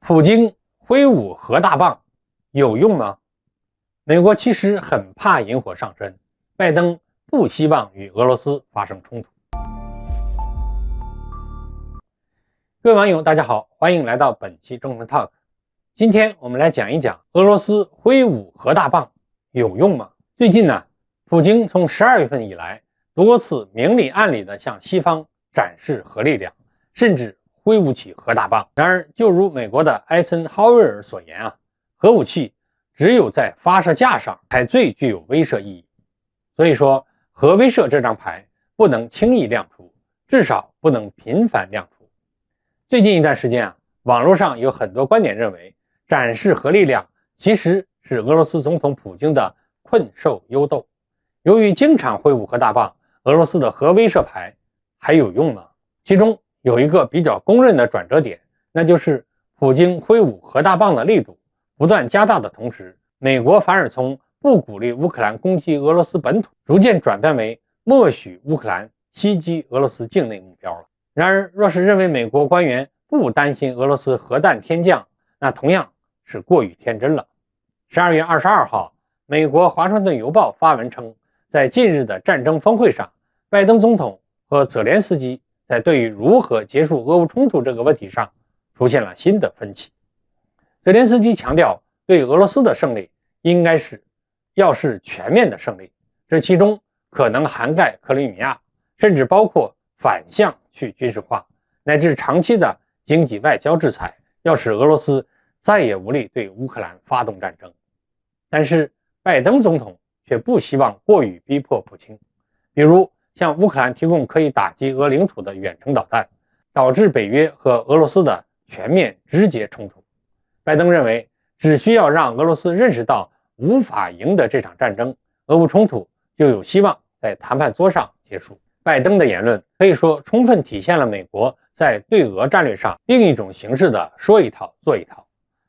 普京挥舞核大棒有用吗？美国其实很怕引火上身，拜登不希望与俄罗斯发生冲突。各位网友大家好，欢迎来到本期中文 Talk。 今天我们来讲一讲俄罗斯挥舞核大棒有用吗？最近呢，普京从12月份以来多次明里暗里的向西方展示核力量，甚至挥舞起核大棒。然而就如美国的艾森豪威尔所言核武器只有在发射架上才最具有威慑意义。所以说核威慑这张牌不能轻易亮出，至少不能频繁亮出。最近一段时间网络上有很多观点认为，展示核力量其实是俄罗斯总统普京的困兽犹斗。由于经常挥舞核大棒，俄罗斯的核威慑牌还有用吗？其中有一个比较公认的转折点，那就是普京挥舞核大棒的力度不断加大的同时，美国反而从不鼓励乌克兰攻击俄罗斯本土，逐渐转变为默许乌克兰袭击俄罗斯境内目标了。然而若是认为美国官员不担心俄罗斯核弹天降，那同样是过于天真了。12月22号，美国华盛顿邮报发文称，在近日的战争峰会上，拜登总统和泽连斯基在对于如何结束俄乌冲突这个问题上出现了新的分歧。泽连斯基强调，对俄罗斯的胜利应该是全面的胜利，这其中可能涵盖克里米亚，甚至包括反向去军事化，乃至长期的经济外交制裁，要使俄罗斯再也无力对乌克兰发动战争。但是拜登总统却不希望过于逼迫普京，比如向乌克兰提供可以打击俄领土的远程导弹，导致北约和俄罗斯的全面直接冲突。拜登认为，只需要让俄罗斯认识到无法赢得这场战争，俄乌冲突就有希望在谈判桌上结束。拜登的言论可以说充分体现了美国在对俄战略上另一种形式的说一套做一套，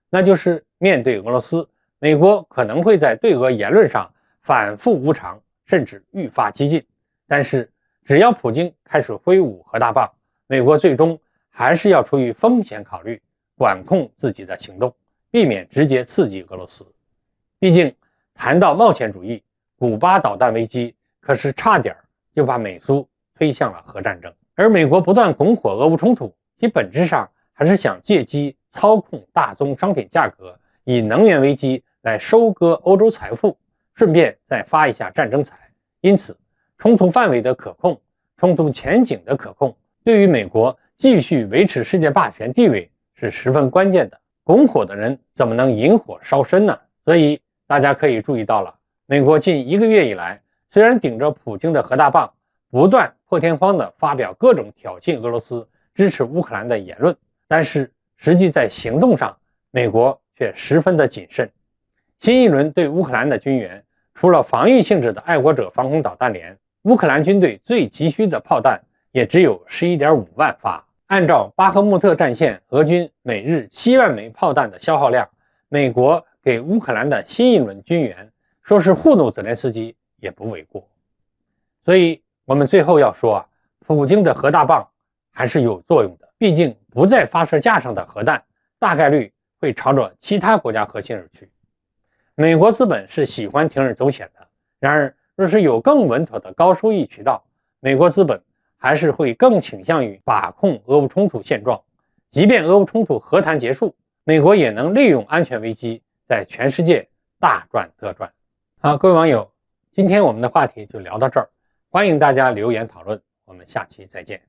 那就是面对俄罗斯，美国可能会在对俄言论上反复无常，甚至愈发激进。但是只要普京开始挥舞核大棒，美国最终还是要出于风险考虑，管控自己的行动，避免直接刺激俄罗斯。毕竟谈到冒险主义，古巴导弹危机可是差点就把美苏推向了核战争。而美国不断拱火俄乌冲突，其本质上还是想借机操控大宗商品价格，以能源危机来收割欧洲财富，顺便再发一下战争财。因此冲突范围的可控，冲突前景的可控，对于美国继续维持世界霸权地位是十分关键的。拱火的人怎么能引火烧身呢？所以大家可以注意到了，美国近1个月以来，虽然顶着普京的核大棒不断破天荒地发表各种挑衅俄罗斯、支持乌克兰的言论，但是实际在行动上，美国却十分的谨慎。新一轮对乌克兰的军援，除了防御性质的爱国者防空导弹连，乌克兰军队最急需的炮弹也只有 11.5 万发。按照巴赫穆特战线俄军每日7万枚炮弹的消耗量，美国给乌克兰的新一轮军援，说是糊弄泽连斯基也不为过。所以我们最后要说普京的核大棒还是有作用的，毕竟不在发射架上的核弹大概率会朝着其他国家核心而去。美国资本是喜欢铤而走险的，然而若是有更稳妥的高收益渠道，美国资本还是会更倾向于把控俄乌冲突现状。即便俄乌冲突和谈结束，美国也能利用安全危机在全世界大赚特赚。好，各位网友，今天我们的话题就聊到这儿，欢迎大家留言讨论，我们下期再见。